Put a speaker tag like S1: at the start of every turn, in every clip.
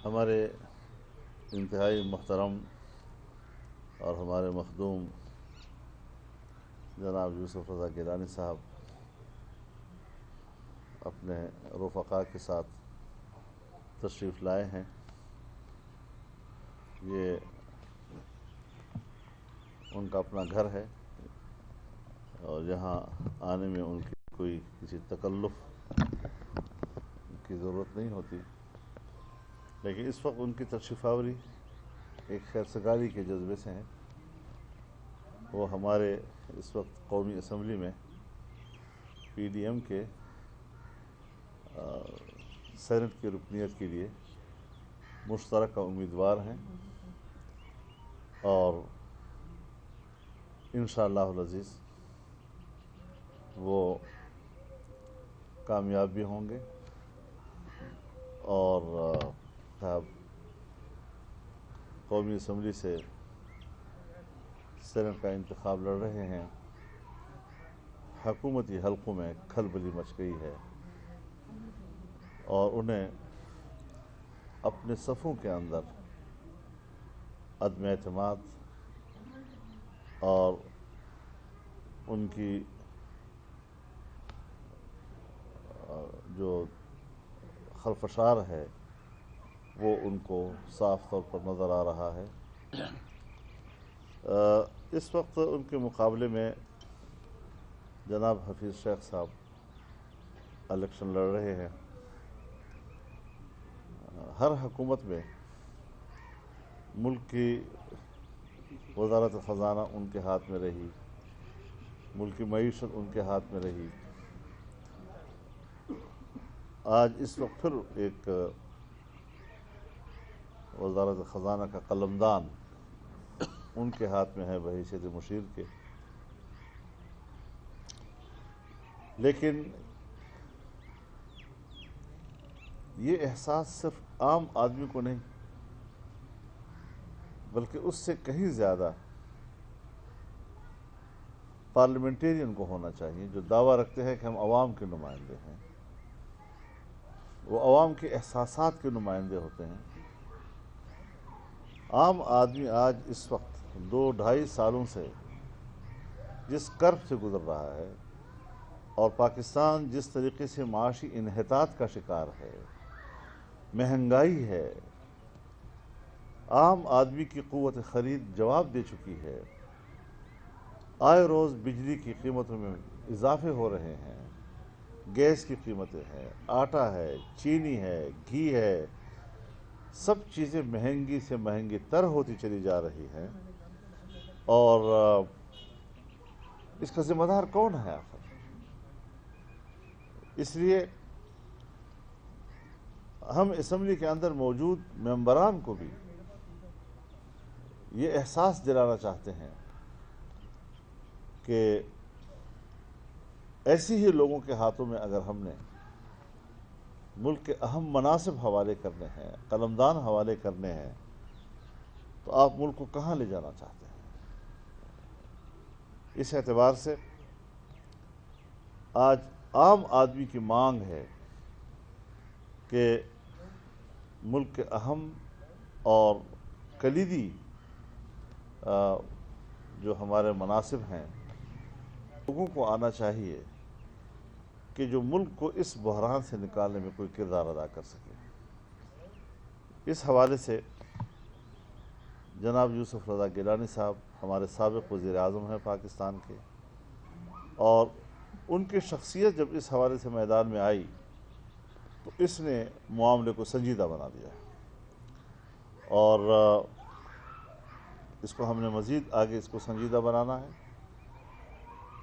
S1: ہمارے انتہائی محترم اور ہمارے مخدوم جناب یوسف رضا گیلانی صاحب اپنے رفقاء کے ساتھ تشریف لائے ہیں۔ یہ ان کا اپنا گھر ہے اور یہاں آنے میں ان کی کوئی کسی تکلف کی ضرورت نہیں ہوتی، لیکن اس وقت ان کی تشریف آوری ایک خیرسگاری کے جذبے سے ہیں۔ وہ ہمارے اس وقت قومی اسمبلی میں پی ڈی ایم کے سینٹ کی رکنیت کے لیے مشترکہ امیدوار ہیں اور انشاءاللہ العزیز وہ کامیاب بھی ہوں گے اور صاحب قومی اسمبلی سے سینٹ کا انتخاب لڑ رہے ہیں۔ حکومتی حلقوں میں کھلبلی مچ گئی ہے اور انہیں اپنے صفوں کے اندر عدم اعتماد اور ان کی جو خلفشار ہے وہ ان کو صاف طور پر نظر آ رہا ہے۔ اس وقت ان کے مقابلے میں جناب حفیظ شیخ صاحب الیکشن لڑ رہے ہیں۔ ہر حکومت میں ملک کی وزارت خزانہ ان کے ہاتھ میں رہی، ملک کی معیشت ان کے ہاتھ میں رہی۔ آج اس وقت پھر ایک وزارت خزانہ کا قلمدان ان کے ہاتھ میں ہے بحیثیت مشیر کے، لیکن یہ احساس صرف عام آدمی کو نہیں بلکہ اس سے کہیں زیادہ پارلیمنٹیرین کو ہونا چاہیے جو دعویٰ رکھتے ہیں کہ ہم عوام کے نمائندے ہیں۔ وہ عوام کے احساسات کے نمائندے ہوتے ہیں۔ عام آدمی آج اس وقت 2-2.5 سالوں سے جس کرب سے گزر رہا ہے اور پاکستان جس طریقے سے معاشی انحطاط کا شکار ہے، مہنگائی ہے، عام آدمی کی قوت خرید جواب دے چکی ہے، آئے روز بجلی کی قیمتوں میں اضافے ہو رہے ہیں، گیس کی قیمتیں ہیں، آٹا ہے، چینی ہے، گھی ہے، سب چیزیں مہنگی سے مہنگی تر ہوتی چلی جا رہی ہیں، اور اس کا ذمہ دار کون ہے آخر؟ اس لیے ہم اسمبلی کے اندر موجود ممبران کو بھی یہ احساس دلانا چاہتے ہیں کہ ایسی ہی لوگوں کے ہاتھوں میں اگر ہم نے ملک کے اہم مناصب حوالے کرنے ہیں، قلمدان حوالے کرنے ہیں، تو آپ ملک کو کہاں لے جانا چاہتے ہیں؟ اس اعتبار سے آج عام آدمی کی مانگ ہے کہ ملک کے اہم اور کلیدی جو ہمارے مناصب ہیں، لوگوں کو آنا چاہیے کہ جو ملک کو اس بحران سے نکالنے میں کوئی کردار ادا کر سکے۔ اس حوالے سے جناب یوسف رضا گیلانی صاحب ہمارے سابق وزیر اعظم ہیں پاکستان کے، اور ان کی شخصیت جب اس حوالے سے میدان میں آئی تو اس نے معاملے کو سنجیدہ بنا دیا ہے، اور اس کو ہم نے مزید آگے اس کو سنجیدہ بنانا ہے۔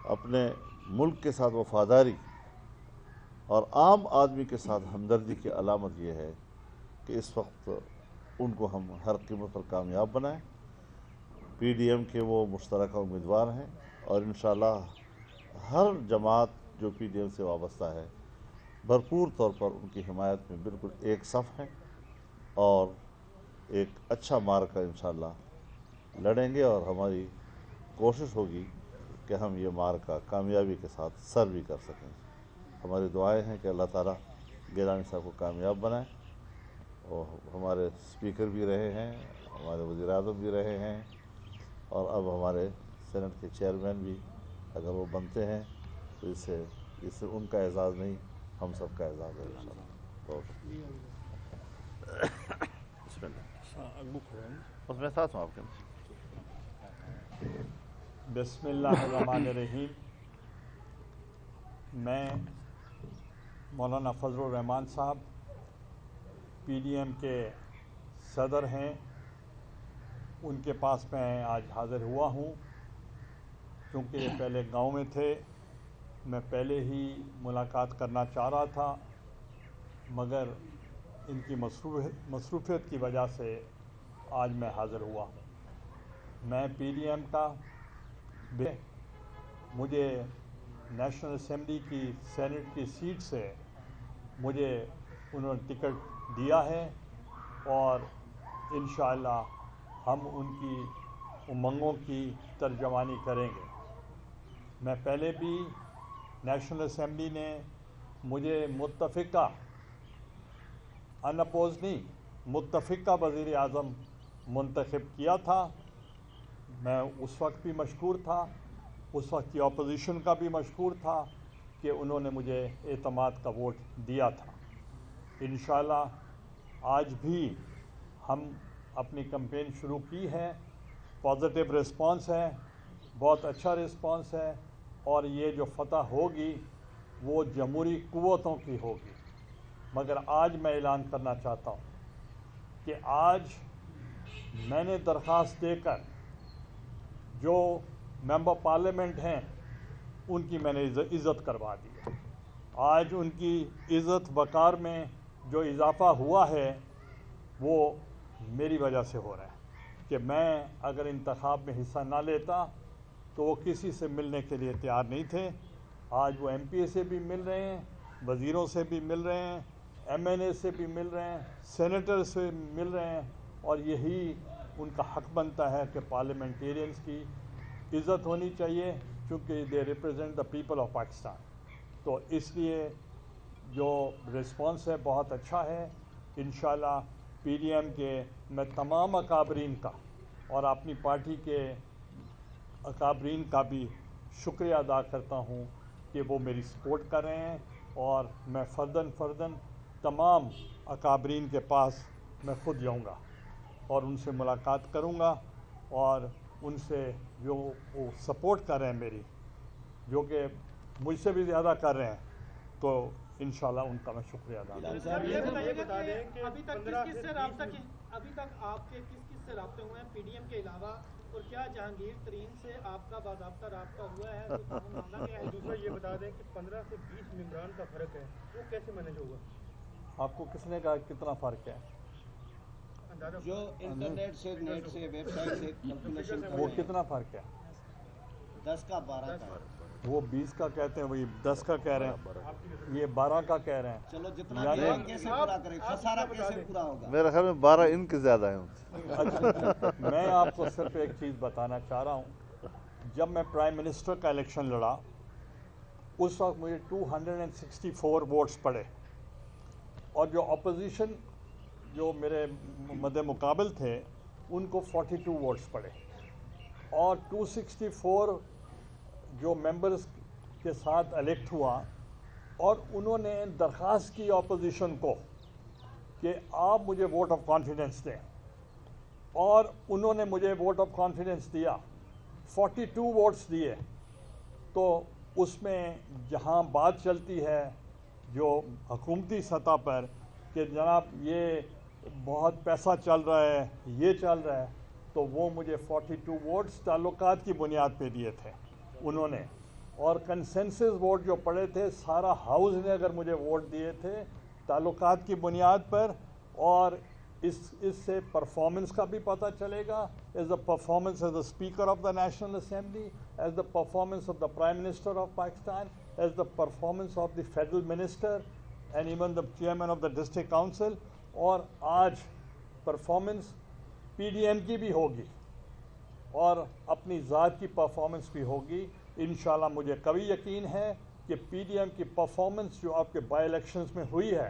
S1: اپنے ملک کے ساتھ وفاداری اور عام آدمی کے ساتھ ہمدردی کی علامت یہ ہے کہ اس وقت ان کو ہم ہر قیمت پر کامیاب بنائیں۔ پی ڈی ایم کے وہ مشترکہ امیدوار ہیں اور انشاءاللہ ہر جماعت جو پی ڈی ایم سے وابستہ ہے بھرپور طور پر ان کی حمایت میں بالکل ایک صف ہیں اور ایک اچھا معرکہ انشاءاللہ لڑیں گے، اور ہماری کوشش ہوگی کہ ہم یہ معرکہ کامیابی کے ساتھ سر بھی کر سکیں۔ ہماری دعائیں ہیں کہ اللہ تعالیٰ گیلانی صاحب کو کامیاب بنائے وہ ہمارے اسپیکر بھی رہے ہیں، ہمارے وزیر اعظم بھی رہے ہیں، اور اب ہمارے سینٹ کے چیئرمین بھی اگر وہ بنتے ہیں تو اس سے ان کا اعزاز نہیں، ہم سب کا اعزاز ہے انشاءاللہ۔ بسم اللہ، اس میں ساتھ ہوں آپ کے۔
S2: بسم اللہ الرحمن الرحیم۔ میں مولانا فضل الرحمان صاحب پی ڈی ایم کے صدر ہیں، ان کے پاس میں آج حاضر ہوا ہوں کیونکہ یہ پہلے گاؤں میں تھے۔ میں پہلے ہی ملاقات کرنا چاہ رہا تھا مگر ان کی مصروفیت کی وجہ سے آج میں حاضر ہوا ہوں۔ میں پی ڈی ایم کا مجھے نیشنل اسمبلی کی سینٹ کی سیٹ سے مجھے انہوں نے ٹکٹ دیا ہے اور انشاءاللہ ہم ان کی امنگوں کی ترجمانی کریں گے۔ میں پہلے بھی نیشنل اسمبلی نے مجھے متفقہ انپوز نہیں متفقہ وزیر اعظم منتخب کیا تھا۔ میں اس وقت بھی مشکور تھا، اس وقت کی اپوزیشن کا بھی مشکور تھا کہ انہوں نے مجھے اعتماد کا ووٹ دیا تھا۔ انشاءاللہ آج بھی ہم اپنی کمپین شروع کی ہے، پازیٹیو رسپانس ہے، بہت اچھا رسپانس ہے، اور یہ جو فتح ہوگی وہ جمہوری قوتوں کی ہوگی۔ مگر آج میں اعلان کرنا چاہتا ہوں کہ آج میں نے درخواست دے کر جو ممبر پارلیمنٹ ہیں ان کی میں نے عزت کروا دی ہے۔ آج ان کی عزت وقار میں جو اضافہ ہوا ہے وہ میری وجہ سے ہو رہا ہے کہ میں اگر انتخاب میں حصہ نہ لیتا تو وہ کسی سے ملنے کے لیے تیار نہیں تھے۔ آج وہ ایم پی اے سے بھی مل رہے ہیں، وزیروں سے بھی مل رہے ہیں، ایم این اے سے بھی مل رہے ہیں، سینیٹر سے مل رہے ہیں، اور یہی ان کا حق بنتا ہے کہ پارلیمنٹیرینز کی عزت ہونی چاہیے کیونکہ they represent the people of Pakistan. تو اس لیے جو رسپانس ہے بہت اچھا ہے۔ انشاءاللہ پی ڈی ایم کے میں تمام اکابرین کا اور اپنی پارٹی کے اکابرین کا بھی شکریہ ادا کرتا ہوں کہ وہ میری سپورٹ کر رہے ہیں، اور میں فرداً تمام اکابرین کے پاس میں خود جاؤں گا اور ان سے ملاقات کروں گا، اور ان سے جو وہ سپورٹ کر رہے ہیں میری، جو کہ مجھ سے بھی زیادہ کر رہے ہیں، تو انشاءاللہ ان کا میں شکریہ ادا کرتا ہوں۔
S3: یہ بتا دیں کہ ابھی تک آپ کے کس سے رابطے ہوئے ہیں پی ڈی ایم کے علاوہ، اور کیا جہانگیر ترین سے آپ کا باضابطہ رابطہ ہوا ہے؟ دوسرا یہ بتا دیں کہ 15 سے 20 ممبران کا فرق ہے، وہ کیسے مینیج ہوگا؟
S2: آپ کو کس نے کہا کتنا فرق ہے؟
S4: جو انٹرنیٹ سے نیٹ سے ویب سائٹ سے کیلکولیشن
S2: وہ کتنا فرق ہے؟
S4: 10 کا 12 کا،
S2: وہ 20 کا کہتے ہیں، وہی 10 کا کہہ رہے ہیں، یہ 12 کا کہہ رہے ہیں۔
S4: چلو جتنا بھی کیسے پورا کریں، خسارہ کیسے پورا ہوگا؟
S1: میرے خیال میں 12 ان کے زیادہ ہیں۔
S2: اچھا، میں آپ کو صرف ایک چیز بتانا چاہ رہا ہوں، جب میں پرائم منسٹر کا الیکشن لڑا اس وقت مجھے 264 ووٹس پڑے، اور جو اپوزیشن جو میرے مد مقابل تھے ان کو 42 ووٹس پڑے، اور 264 جو ممبرز کے ساتھ الیکٹ ہوا، اور انہوں نے درخواست کی اپوزیشن کو کہ آپ مجھے ووٹ آف کانفیڈنس دیں، اور انہوں نے مجھے ووٹ آف کانفیڈنس دیا، 42 ووٹس دیے۔ تو اس میں جہاں بات چلتی ہے جو حکومتی سطح پر کہ جناب یہ بہت پیسہ چل رہا ہے، یہ چل رہا ہے، تو وہ مجھے 42 ووٹس تعلقات کی بنیاد پہ دیے تھے انہوں نے، اور کنسنسس ووٹ جو پڑے تھے سارا ہاؤس نے اگر مجھے ووٹ دیے تھے تعلقات کی بنیاد پر۔ اور اس سے پرفارمنس کا بھی پتہ چلے گا، as the performance as the speaker of the National Assembly, as the performance of the prime minister of Pakistan, as the performance of the federal minister and even the chairman of the district council. اور آج performance P D M کی بھی ہوگی اور اپنی ذات کی performance بھی ہوگی۔ انشاءاللہ مجھے قوی یقین ہے کہ پی ڈی ایم کی پرفارمنس جو آپ کے بائی الیکشنز میں ہوئی ہے